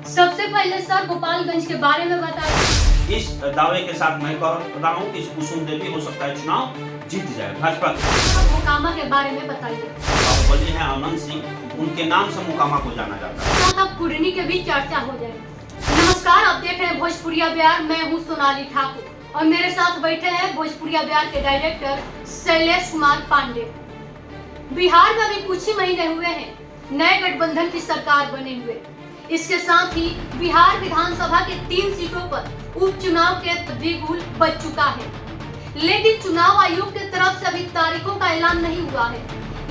सबसे पहले सर गोपालगंज के बारे में बताइए। इस दावे के साथ मैं कह रहा हूँ कि कुसुम देवी हो सकता है चुनाव जीत जाए भाजपा मोकामा के बारे में बताइए। बाहुबली है आनंद सिंह, उनके नाम से मोकामा को जाना जाता है। अब कुर्नी के भी चर्चा हो जाए। नमस्कार, आप देख रहे हैं भोजपुरिया बिहार। मैं हूँ सोनाली ठाकुर और मेरे साथ बैठे हैं भोजपुरिया बिहार के डायरेक्टर शैलेश कुमार पांडे। बिहार में अभी कुछ ही महीने हुए हैं नए गठबंधन की सरकार बने हुए। इसके साथ ही बिहार विधानसभा के 3 सीटों पर उपचुनाव के बिगुल बज चुका है, लेकिन चुनाव आयोग की तरफ से अभी तारीखों का ऐलान नहीं हुआ है।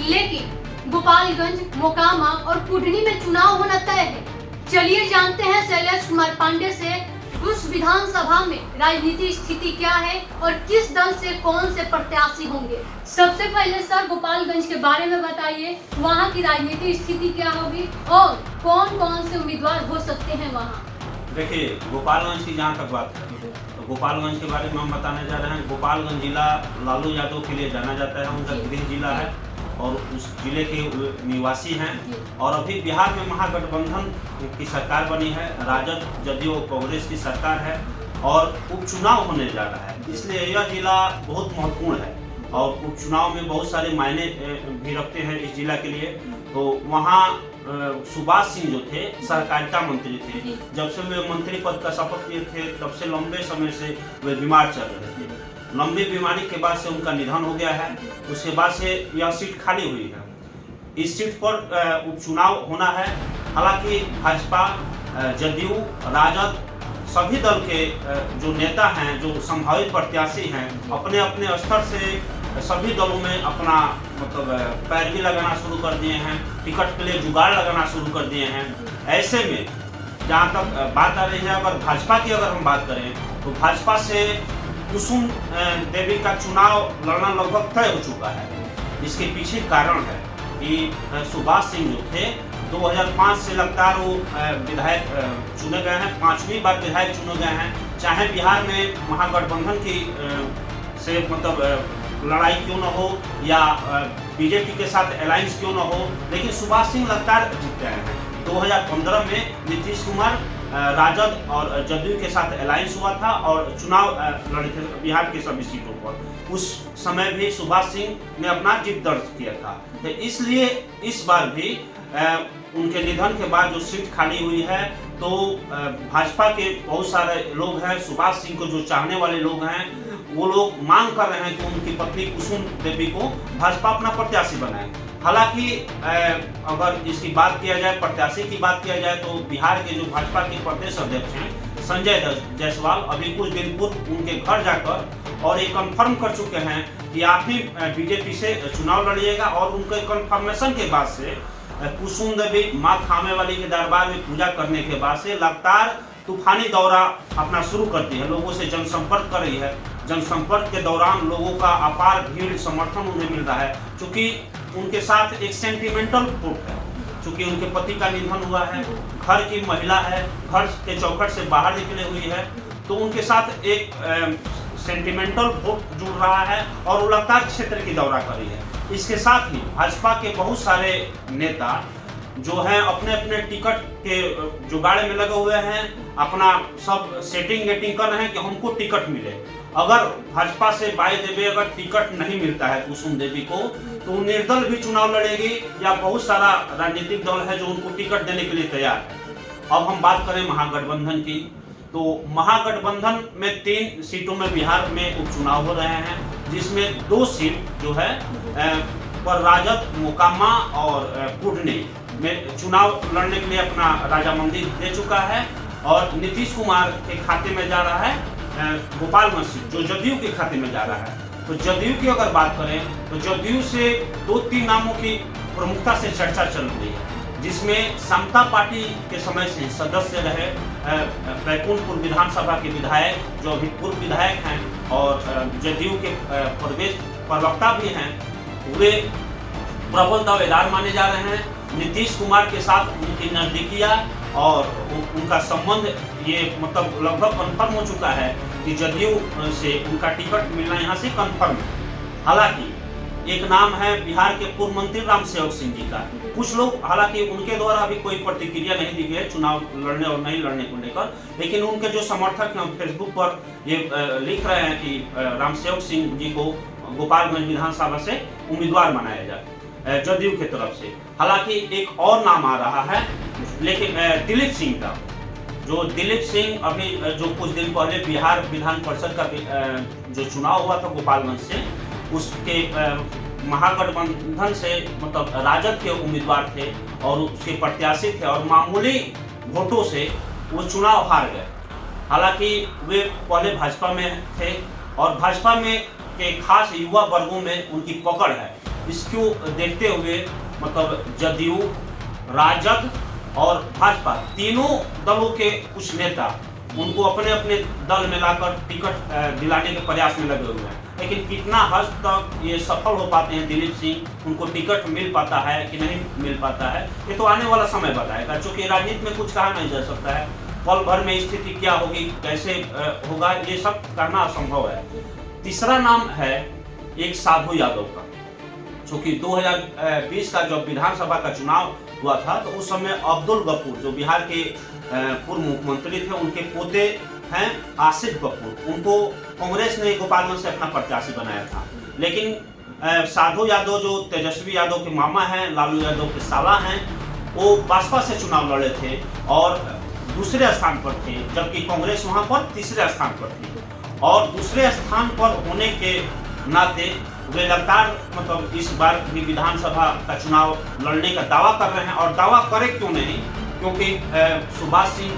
लेकिन गोपालगंज, मोकामा और कुढ़नी में चुनाव होना तय है। चलिए जानते हैं शैलेश कुमार पांडे से उस विधानसभा में राजनीति स्थिति क्या है और किस दल से कौन से प्रत्याशी होंगे। सबसे पहले सर गोपालगंज के बारे में बताइए, वहाँ की राजनीति स्थिति क्या होगी और कौन कौन से उम्मीदवार हो सकते हैं वहाँ। देखिए, गोपालगंज की जहाँ तक बात है तो गोपालगंज के बारे में हम बताने जा रहे हैं। गोपालगंज जिला लालू यादव के लिए जाना जाता है, उनका गृह जिला है और उस जिले के निवासी हैं। और अभी बिहार में महागठबंधन की सरकार बनी है, राजद जदयू कांग्रेस की सरकार है और उपचुनाव होने जा रहा है, इसलिए यह जिला बहुत महत्वपूर्ण है और उपचुनाव में बहुत सारे मायने भी रखते हैं इस जिला के लिए। तो वहाँ सुभाष सिंह जो थे सहकारिता मंत्री थे, जब से वे मंत्री पद का शपथ लिए थे तब से लंबे समय से वे बीमार चल रहे थे। लंबी बीमारी के बाद से उनका निधन हो गया है, उसके बाद से यह सीट खाली हुई है। इस सीट पर उपचुनाव होना है। हालांकि भाजपा, जदयू, राजद सभी दल के जो नेता हैं, जो संभावित प्रत्याशी हैं, अपने अपने स्तर से सभी दलों में अपना पैरवी लगाना शुरू कर दिए हैं, टिकट के लिए जुगाड़ लगाना शुरू कर दिए हैं। ऐसे में जहाँ तक बात आ रही है, अगर भाजपा की अगर हम बात करें तो भाजपा से कुसुम देवी का चुनाव लड़ना लगभग तय हो चुका है। इसके पीछे कारण है कि सुभाष सिंह जो थे 2005 से लगातार वो विधायक चुने गए हैं, 5वीं बार विधायक चुने गए हैं। चाहे बिहार में महागठबंधन की से लड़ाई क्यों न हो या बीजेपी के साथ अलायंस क्यों न हो, लेकिन सुभाष सिंह लगातार जीत रहे हैं। 2015 में नीतीश कुमार राजद और जदयू के साथ अलायंस हुआ था और चुनाव लड़े थे बिहार के सभी सीटों पर। उस समय भी सुभाष सिंह ने अपना जीत दर्ज किया था। तो इसलिए इस बार भी उनके निधन के बाद जो सीट खाली हुई है, तो भाजपा के बहुत सारे लोग हैं, सुभाष सिंह को जो चाहने वाले लोग हैं, वो लोग मांग कर रहे हैं कि उनकी पत्नी कुसुम देवी को भाजपा अपना प्रत्याशी बनाए। हालांकि अगर इसकी बात किया जाए, प्रत्याशी की बात किया जाए, तो बिहार के जो भाजपा के प्रदेश अध्यक्ष हैं संजय जायसवाल अभी कुछ दिन पूर्व उनके घर जाकर और ये कंफर्म कर चुके हैं कि आप ही बीजेपी से चुनाव लड़िएगा। और उनके कंफर्मेशन के बाद से कुसुम देवी माँ खामे वाली के दरबार में पूजा करने के बाद से लगातार तूफानी दौरा अपना शुरू करती है, लोगों से जनसंपर्क कर रही है। जनसंपर्क के दौरान लोगों का अपार भीड़ समर्थन उन्हें मिल रहा है, क्योंकि उनके साथ एक सेंटिमेंटल वोट है। चूँकि उनके पति का निधन हुआ है, घर की महिला है, घर के चौखट से बाहर निकले हुई है, तो उनके साथ एक सेंटिमेंटल वोट जुड़ रहा है और वो लगातार क्षेत्र की दौरा कर रही है। इसके साथ ही भाजपा के बहुत सारे नेता जो हैं अपने अपने टिकट के जुगाड़ में लगे हुए हैं, अपना सब सेटिंग वेटिंग कर रहे हैं कि हमको टिकट मिले। अगर भाजपा से बाय द वे अगर टिकट नहीं मिलता है कुसुम देवी को, तो निर्दल भी चुनाव लड़ेगी या बहुत सारा राजनीतिक दल है जो उनको टिकट देने के लिए तैयार है। अब हम बात करें महागठबंधन की, तो महागठबंधन में 3 सीटों में बिहार में उपचुनाव हो रहे हैं, जिसमें 2 सीट जो है पर राजद मोकामा और कुढ़नी में चुनाव लड़ने के लिए अपना राजा मंदिर दे चुका है और नीतीश कुमार के खाते में जा रहा है गोपालगंज सीट, जो जदयू के खाते में जा रहा है। तो जदयू की अगर बात करें तो जदयू से 2-3 नामों की प्रमुखता से चर्चा चल रही है, जिसमें समता पार्टी के समय से सदस्य रहे बैकुंठपुर विधानसभा के विधायक जो अभी पूर्व विधायक हैं और जदयू के प्रदेश प्रवक्ता भी हैं, वे प्रबल दावेदार माने जा रहे हैं। नीतीश कुमार के साथ उनकी नजदीकियां और उनका संबंध ये लगभग कन्फर्म हो चुका है कि जदयू से उनका टिकट मिलना यहाँ से कन्फर्म है। हालांकि एक नाम है बिहार के पूर्व मंत्री राम सेवक सिंह जी का। कुछ लोग, हालांकि उनके द्वारा अभी कोई प्रतिक्रिया नहीं दी गई है चुनाव लड़ने और नहीं लड़ने को लेकर, लेकिन उनके जो समर्थक हैं फेसबुक पर ये लिख रहे हैं कि राम सेवक सिंह जी को गोपालगंज विधानसभा से उम्मीदवार बनाया जाए जदयू की तरफ से। हालांकि एक और नाम आ रहा है, लेकिन दिलीप सिंह का, जो दिलीप सिंह अभी जो कुछ दिन पहले बिहार विधान परिषद का जो चुनाव हुआ था गोपालगंज से, उसके महागठबंधन से मतलब राजद के उम्मीदवार थे और उसके प्रत्याशी थे और मामूली वोटों से वो चुनाव हार गए। हालांकि वे पहले भाजपा में थे और भाजपा में के खास युवा वर्गों में उनकी पकड़ है। इसको देखते हुए मतलब जदयू, राजद और भाजपा तीनों दलों के कुछ नेता उनको अपने अपने दल में लाकर टिकट दिलाने के प्रयास में लगे हुए हैं, लेकिन कितना हद तक ये सफल हो पाते हैं दिलीप सिंह, उनको टिकट मिल पाता है कि नहीं मिल पाता है, ये तो आने वाला समय बताएगा। क्योंकि राजनीति में कुछ कहा नहीं जा सकता है, पल भर में स्थिति क्या होगी, कैसे होगा, ये सब कहना असंभव है। तीसरा नाम है एक साधु यादव का, क्योंकि 2020 का जब विधानसभा का चुनाव हुआ था तो उस समय अब्दुल गफूर जो बिहार के पूर्व मुख्यमंत्री थे, उनके पोते हैं आसिफ गफूर, उनको कांग्रेस ने गोपालगंज से अपना प्रत्याशी बनाया था। लेकिन साधु यादव जो तेजस्वी यादव के मामा हैं, लालू यादव के साला हैं, वो बसपा से चुनाव लड़े थे और दूसरे स्थान पर थे, जबकि कांग्रेस वहां पर तीसरे स्थान पर थी। और दूसरे स्थान पर होने के नाते वे लगातार मतलब इस बार भी विधानसभा का चुनाव लड़ने का दावा कर रहे हैं। और दावा करे क्यों नहीं, क्योंकि सुभाष सिंह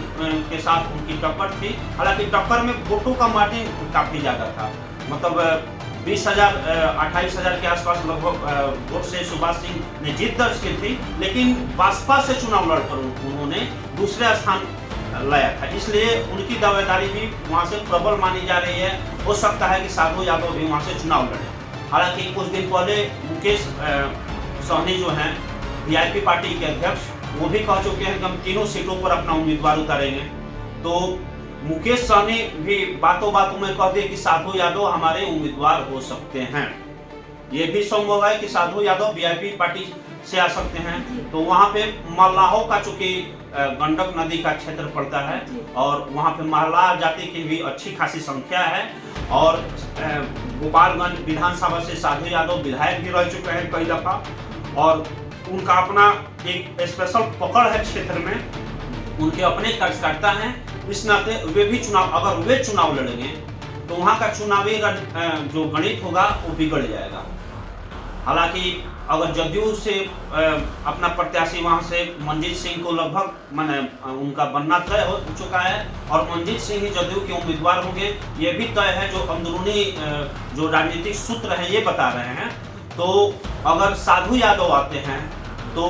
के साथ उनकी टक्कर थी। हालांकि टक्कर में वोटों का मार्जिन काफी ज्यादा था, मतलब 20,000 28,000 के आसपास लगभग वोट से सुभाष सिंह ने जीत दर्ज की थी। लेकिन बसपा से चुनाव लड़कर उन्होंने दूसरा स्थान लाया था, इसलिए उनकी दावेदारी भी वहां से प्रबल मानी जा रही है। हो सकता है कि साधु यादव भी वहां से चुनाव लड़े। हालांकि कुछ दिन पहले मुकेश सहनी जो हैं वीआईपी पार्टी के अध्यक्ष, वो भी कह चुके हैं कि हम तीनों सीटों पर अपना उम्मीदवार उतारेंगे। तो मुकेश सहनी भी बातों बातों में कह दिए कि साधु यादव हमारे उम्मीदवार हो सकते हैं। ये भी संभव है कि साधु यादव वीआईपी पार्टी से आ सकते हैं। तो वहाँ पे मल्लाहों का, चूंकि गंडक नदी का क्षेत्र पड़ता है और वहाँ पे मल्लाह जाति की भी अच्छी खासी संख्या है। और गोपालगंज विधानसभा से साधु यादव विधायक भी रह चुके हैं कई दफा और उनका अपना एक स्पेशल पकड़ है क्षेत्र में, उनके अपने कार्यकर्ता हैं। इस नाते वे भी चुनाव, अगर वे चुनाव लड़ेंगे तो वहाँ का चुनावी जो गणित होगा वो बिगड़ जाएगा। हालांकि अगर जदयू से अपना प्रत्याशी वहां से मंजीत सिंह को लगभग माने उनका बनना तय हो चुका है और मंजीत सिंह ही जदयू के उम्मीदवार होंगे, ये भी तय है। जो अंदरूनी जो राजनीतिक सूत्र हैं ये बता रहे हैं। तो अगर साधु यादव आते हैं तो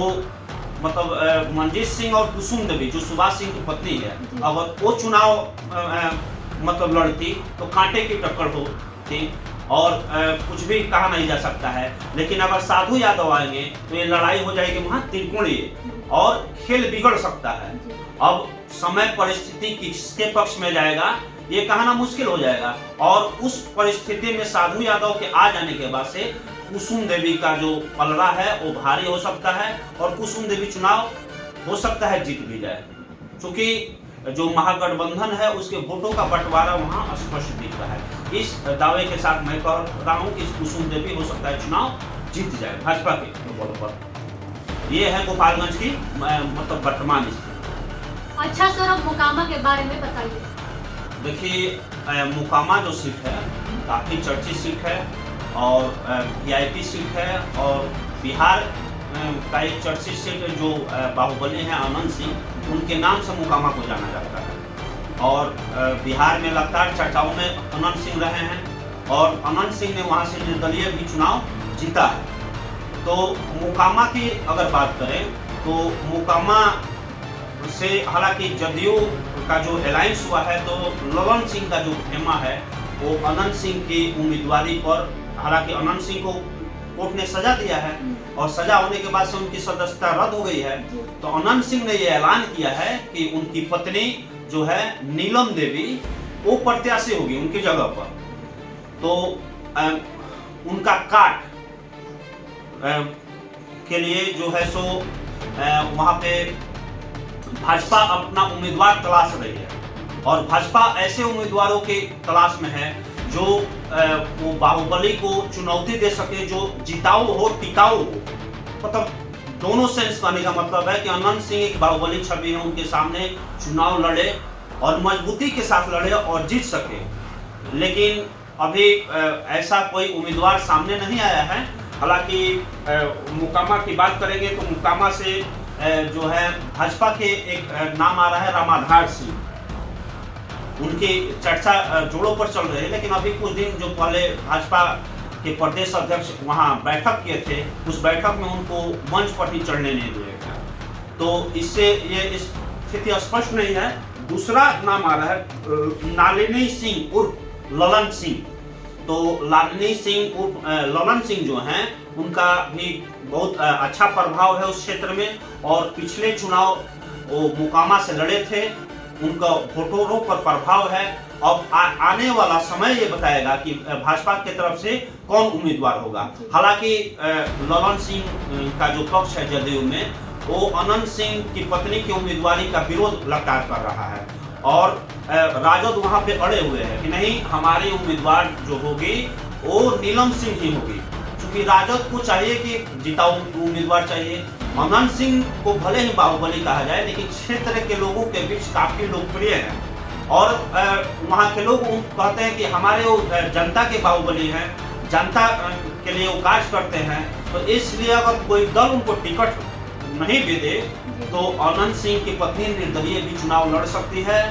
मतलब मंजीत सिंह और कुसुम देवी जो सुभाष सिंह की पत्नी है, अगर वो चुनाव मतलब लड़ती तो कांटे की टक्कर होती और कुछ भी कहा नहीं जा सकता है। लेकिन अगर साधु यादव आएंगे तो ये लड़ाई हो जाएगी वहां त्रिकोणीय और खेल बिगड़ सकता है। अब समय परिस्थिति किसके पक्ष में जाएगा ये कहना मुश्किल हो जाएगा। और उस परिस्थिति में साधु यादव के आ जाने के बाद से कुसुम देवी का जो पलड़ा है वो भारी हो सकता है और कुसुम देवी चुनाव हो सकता है जीत भी जाए, क्योंकि जो महागठबंधन है उसके वोटों का बंटवारा वहां स्पष्ट दिख रहा है। इस दावे के साथ मैं कह रहा हूं कि कुसुम देवी हो सकता है चुनाव जीत जाए भाजपा के बल पर। ये है गोपालगंज की मतलब वर्तमान स्थिति। अच्छा सर, अब मोकामा के बारे में बताइए। देखिए मोकामा जो सीट है काफी चर्चित सीट है और वीआईपी सीट है और बिहार का एक चर्चित सीट जो बाहुबली हैं अनंत सिंह, उनके नाम से मोकामा को जाना जाता है। और बिहार में लगातार चर्चाओं में अनंत सिंह रहे हैं और अनंत सिंह ने वहां से निर्दलीय भी चुनाव जीता है। तो मोकामा की अगर बात करें तो मोकामा से हालांकि जदयू का जो अलायंस हुआ है तो ललन सिंह का जो खेमा है वो अनंत सिंह की उम्मीदवारी पर, हालांकि अनंत सिंह को कोर्ट ने सजा दिया है और सजा होने के बाद से उनकी सदस्यता रद्द हो गई है। तो अनंत सिंह ने यह ऐलान किया है कि उनकी पत्नी जो है नीलम देवी वो प्रत्याशी होगी उनकी जगह पर। तो उनका काट के लिए जो है सो वहाँ पे भाजपा अपना उम्मीदवार तलाश रही है और भाजपा ऐसे उम्मीदवारों के तलाश में है जो वो बाहुबली को चुनौती दे सके, जो जिताऊ हो, टिकाऊ हो। मतलब दोनों सेंस कहने का मतलब है कि अनंत सिंह एक बाहुबली छवि है, उनके सामने चुनाव लड़े और मजबूती के साथ लड़े और जीत सके। लेकिन अभी ऐसा कोई उम्मीदवार सामने नहीं आया है। हालांकि मोकामा की बात करेंगे तो मोकामा से जो है भाजपा के एक नाम आ रहा है रामाधार सिंह, उनकी चर्चा जोरों पर चल रही है। लेकिन अभी कुछ दिन जो पहले भाजपा के प्रदेश अध्यक्ष वहां बैठक किए थे, उस बैठक में उनको मंच पर ही चढ़ने नहीं दिया गया, तो इससे ये स्थिति स्पष्ट नहीं है। दूसरा नाम आ रहा है नालिनी सिंह उर्फ ललन सिंह। तो लालनी सिंह उर्फ ललन सिंह जो हैं, उनका भी बहुत अच्छा प्रभाव है उस क्षेत्र में और पिछले चुनाव वो मोकामा से लड़े थे, उनका वोटरों पर प्रभाव है। अब आने वाला समय ये बताएगा कि भाजपा की तरफ से कौन उम्मीदवार होगा। हालांकि ललन सिंह का जो पक्ष है जदयू में, वो अनंत सिंह की पत्नी की उम्मीदवारी का विरोध लगातार कर रहा है और राजद वहां पे अड़े हुए हैं कि नहीं, हमारी उम्मीदवार जो होगी वो नीलम सिंह ही होगी। क्योंकि राजद को चाहिए कि जिताऊ उम्मीदवार चाहिए। अनंत सिंह को भले ही बाहुबली कहा जाए, लेकिन क्षेत्र के लोगों के बीच काफी लोकप्रिय है और वहाँ के लोग कहते हैं कि हमारे वो जनता के बाहुबली हैं, जनता के लिए वो कार्य करते हैं। तो इसलिए अगर कोई दल उनको टिकट नहीं भी दे तो अनंत सिंह की पत्नी निर्दलीय भी चुनाव लड़ सकती है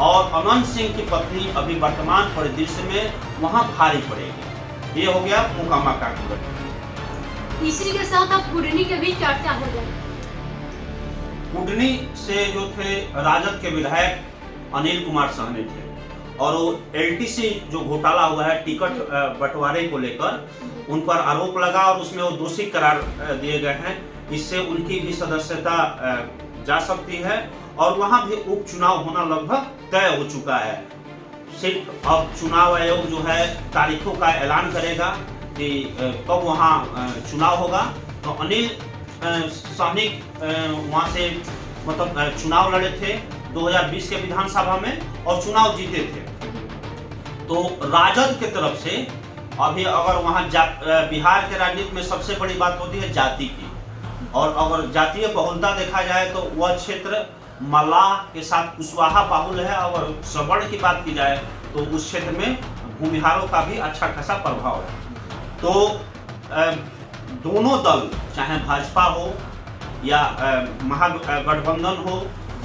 और अनंत सिंह की पत्नी अभी वर्तमान परिदृश्य में वहाँ भारी पड़ेगी। ये हो गया मोकामा का टिकट। इसी के साथ अब कुडनी के भी चर्चा हो जाए। कुडनी से जो थे राजद के विधायक अनिल कुमार सहनी थे और वो एलटीसी जो घोटाला हुआ है टिकट बंटवारे को लेकर, उन पर आरोप लगा और उसमें वो दोषी करार दिए गए हैं। इससे उनकी भी सदस्यता जा सकती है और वहां भी उपचुनाव होना लगभग तय हो चुका है। सिर्फ अब चुनाव आयोग जो है तारीखों का ऐलान करेगा कि कब वहां चुनाव होगा। तो अनिल सहनी वहां से मतलब चुनाव लड़े थे 2020 के विधानसभा में और चुनाव जीते थे। तो राजद की तरफ से अभी अगर वहां बिहार के राजनीति में सबसे बड़ी बात होती है जाति की, और अगर जातीय बहुलता देखा जाए तो वह क्षेत्र मल्लाह के साथ कुशवाहा बाहुल है। अगर सवर्ण की बात की जाए तो उस क्षेत्र में भूमिहारों का भी अच्छा खासा प्रभाव है। तो दोनों दल, चाहे भाजपा हो या महागठबंधन हो,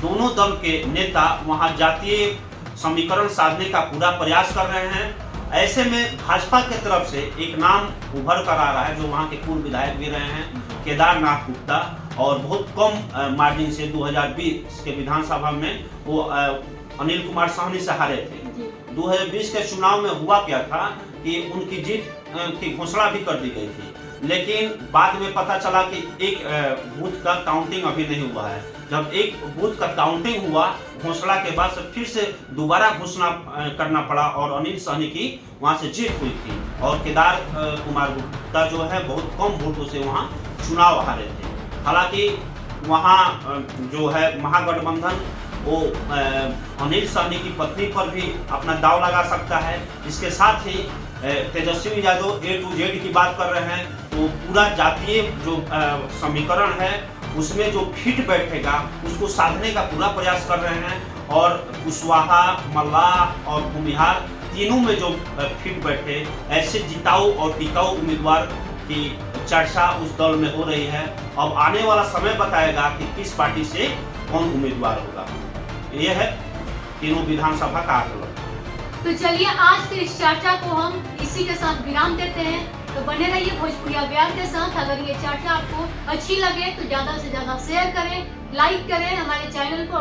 दोनों दल के नेता वहां जातीय समीकरण साधने का पूरा प्रयास कर रहे हैं। ऐसे में भाजपा की तरफ से एक नाम उभर कर आ रहा है जो वहां के पूर्व विधायक भी रहे हैं, केदारनाथ गुप्ता, और बहुत कम मार्जिन से 2020 के विधानसभा में वो अनिल कुमार सहनी से हारे थे। 2020 के चुनाव में हुआ क्या था कि उनकी जीत की घोषणा भी कर दी गई थी, लेकिन बाद में पता चला कि एक बूथ का काउंटिंग अभी नहीं हुआ है। जब एक बूथ का काउंटिंग हुआ घोषणा के बाद से फिर से दोबारा घोषणा करना पड़ा और अनिल सहनी की वहां से जीत हुई थी और केदार कुमार गुप्ता जो है बहुत कम वोटों से वहां चुनाव हारे थे। हालांकि वहां जो है महागठबंधन वो अनिल सहनी की पत्नी पर भी अपना दाव लगा सकता है। इसके साथ ही Tejashwi Yadav A to Z की बात कर रहे हैं, तो पूरा जातीय जो समीकरण है उसमें जो फिट बैठेगा उसको साधने का पूरा प्रयास कर रहे हैं और कुशवाहा, मल्लाह और भूमिहार तीनों में जो फिट बैठे, ऐसे जिताऊ और टिकाऊ उम्मीदवार की चर्चा उस दल में हो रही है। अब आने वाला समय बताएगा कि किस पार्टी से कौन उम्मीदवार होगा। यह है तीनों विधानसभा का आकलन। तो चलिए आज की इस चर्चा को हम इसी के साथ विराम देते हैं। तो बने रहिए भोजपुरिया बिहार के साथ। अगर ये चर्चा आपको अच्छी लगे तो ज़्यादा से ज़्यादा शेयर करें, लाइक करें, हमारे चैनल को,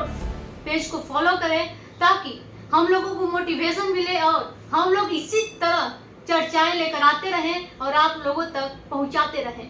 पेज को फॉलो करें, ताकि हम लोगों को मोटिवेशन मिले और हम लोग इसी तरह चर्चाएं लेकर आते रहें और आप लोगों तक पहुंचाते रहें।